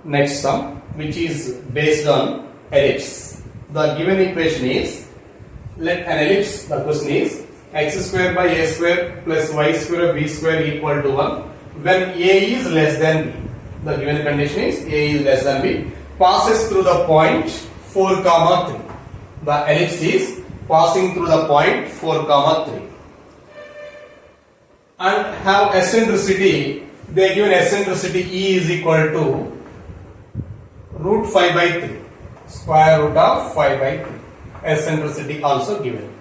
next sum, which is based on ellipse. The given equation is, let an ellipse, the question is x square by a square plus y square b square equal to 1 when a is less than b. The given condition is a is less than b, passes through the point 4 comma 3. The ellipse is passing through the point 4 comma 3 and have eccentricity. They given eccentricity e is equal to root 5 by 3, square root of 5 by 3. Eccentricity also given.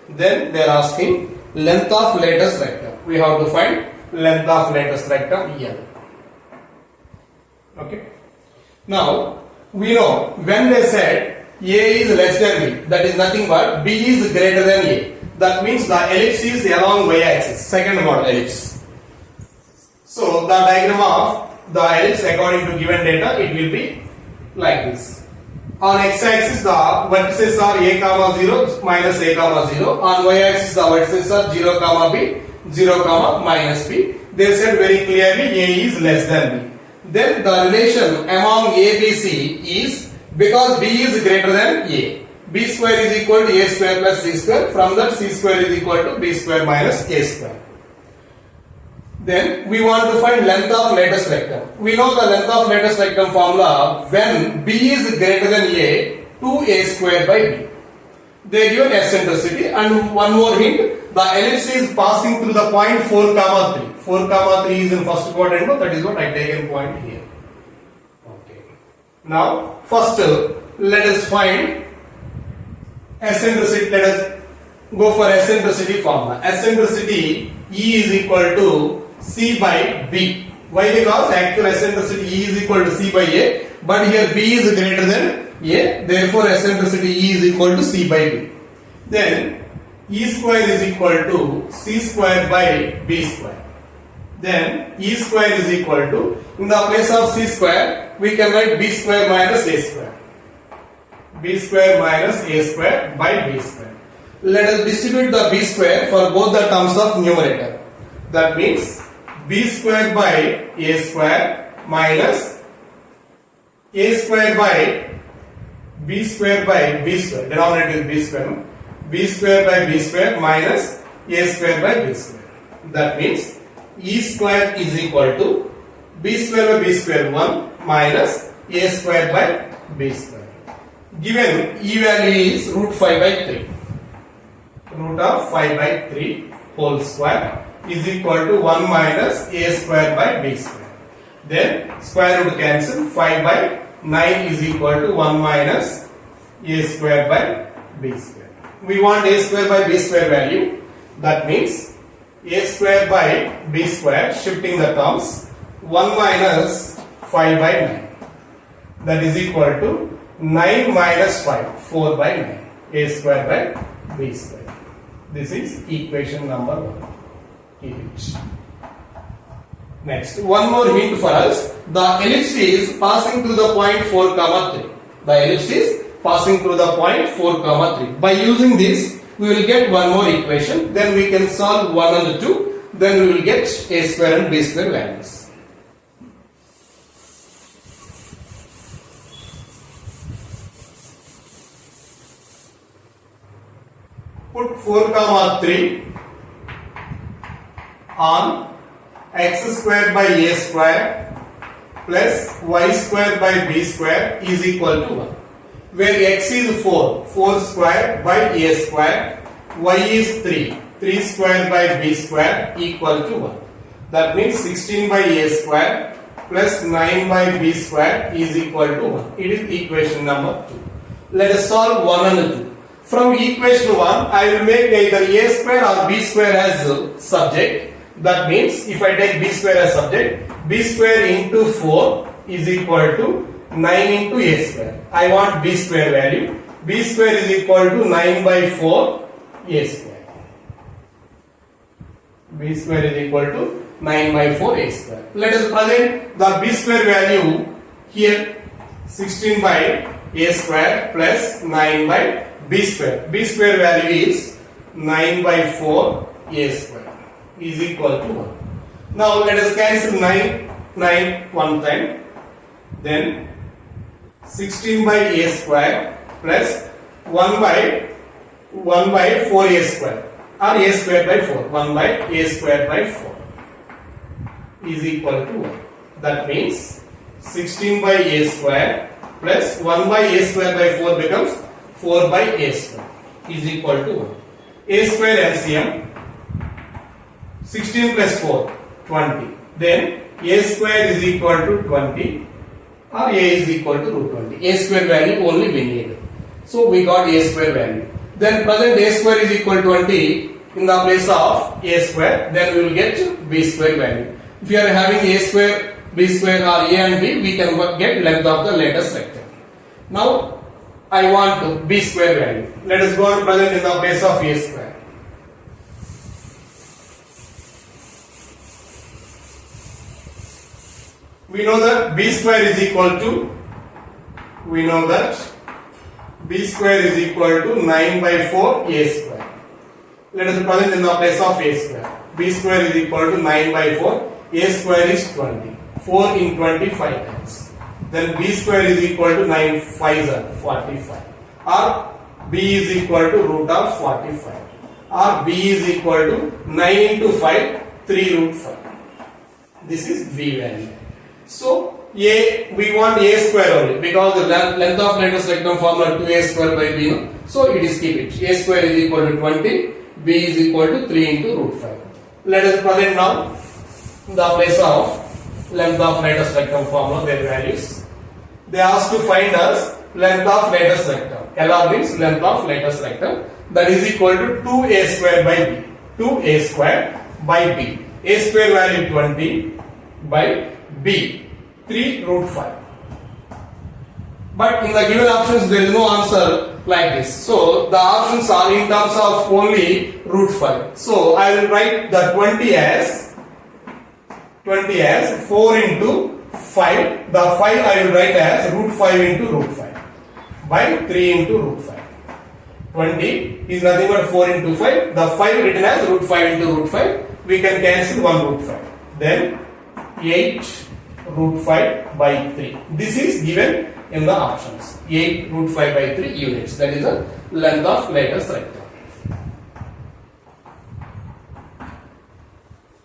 Then they are asking length of lattice rectum. We have to find length of lattice rectum L. Okay. Now we know when they said a is less than b, that is nothing but b is greater than a. That means the ellipse is along y-axis, second model ellipse. So the diagram of the ellipse according to given data, it will be like this. On x-axis the vertices are a comma 0 minus a comma 0. On y-axis the vertices are 0 comma b, 0 comma minus b. They said very clearly a is less than b. Then the relation among a, b, c is because b is greater than a. B square is equal to a square plus c square. From that c square is equal to b square minus a square. Then we want to find length of lattice rectum. We know the length of lattice rectum formula when b is greater than a, 2a square by b. They give eccentricity, and one more hint, the ellipse is passing through the point 4 comma 3. 4 comma 3 is in first quadrant, that is what I taken point here. Okay. Now first let us find eccentricity. Let us go for eccentricity formula. Eccentricity E is equal to C by B. Why? Because actual eccentricity E is equal to C by A, but here B is greater than A, therefore eccentricity E is equal to C by B. Then E square is equal to C square by B square. Then E square is equal to, in the place of C square, we can write B square minus A square. B square minus A square by B square. Let us distribute the B square for both the terms of numerator. That means B square by A square minus A square by B square by B square. Denominator is B square. B square by B square minus A square by B square. That means E square is equal to B square by B square 1 minus A square by B square. Given E value is root 5 by 3. Root of 5 by 3 whole square is equal to 1 minus A square by B square. Then square root cancel, 5 by 9 is equal to 1 minus A square by B square. We want A square by B square value. That means A square by B square, shifting the terms, 1 minus 5 by 9. That is equal to 9 minus 5, 4 by 9. A square by B square. This is equation number 1. Keep it. Next, one more hint for us. The ellipse is passing through the point 4 comma 3. The ellipse is passing through the point 4 comma 3. By using this, we will get one more equation. Then we can solve 1 and 2. Then we will get A square and B square values. Put 4 comma 3 on x square by A square plus y square by B square is equal to 1. Where x is 4, 4 square by A square, y is 3, 3 square by B square equal to 1. That means 16 by A square plus 9 by B square is equal to 1. It is equation number 2. Let us solve 1 and 2. From equation 1, I will make either A square or B square as subject. That means if I take B square as subject, B square into 4 is equal to 9 into A square. I want B square value. B square is equal to 9 by 4 A square. B square is equal to 9 by 4 A square. Let us present the B square value here. 16 by A square plus 9 by B square. B square value is 9 by 4 A square is equal to 1. Now let us cancel 9 one time. then 16 by a square plus 1 by 4a square or a square by 4. 1 by a square by 4 is equal to 1. That means 16 by a square plus 1 by a square by 4 becomes 4 by a square is equal to 1. A square LCM 16 plus 4 20. Then a square is equal to 20 or a is equal to root 20. A square value only we need. So we got a square value. Then present a square is equal to 20 in the place of a square, then we will get b square value. If you are having a square, b square or a and b, we can get length of the lattice vector. Now I want b square value. Let us go and present in the place of a square. We know that b square is equal to, b square is equal to 9 by 4 a square. Let us present in the place of a square. B square is equal to 9 by 4, a square is 20. 4 in 25 times. Then b square is equal to 9 5s are 45. Or b is equal to root of 45. Or b is equal to 9 into 5, 3 root 5. This is b value. So we want a square only because the length of lattice rectangle formula 2a square by b. No? So it is keep it. A square is equal to 20, b is equal to 3 into root 5. Let us present now the place of length of lattice rectangle formula, their values. They asked to find us length of lattice rectangle. LR means length of lattice rectangle, that is equal to 2a square by b. 2a square by b. A square value 20 by b 3 root 5. But in the given options there is no answer like this. So the options are in terms of only root 5. So I will write the 20 as 4 into 5. The 5 I will write as root 5 into root 5 by 3 into root 5. 20 is nothing but 4 into 5. The 5 written as root 5 into root 5. We can cancel 1 root 5. Then 8 root 5 by 3. This is given in the options. 8 root 5 by 3 units. That is the length of lattice rectangle.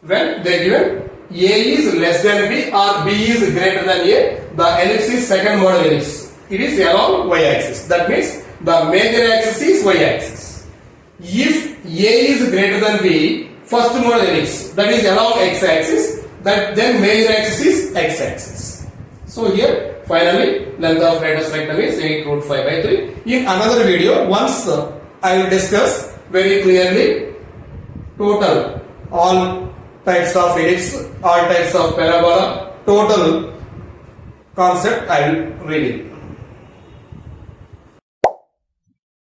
When they given a is less than b or b is greater than a, the ellipse is second model ellipse. It is along y axis. That means the major axis is y axis. If a is greater than b, first model ellipse, that is along x axis, then major axis is x axis. So here finally length of lattice rectangle is 8 root 5 by 3. In another video, once I will discuss very clearly total all types of ellipse, all types of parabola, total concept I will read it.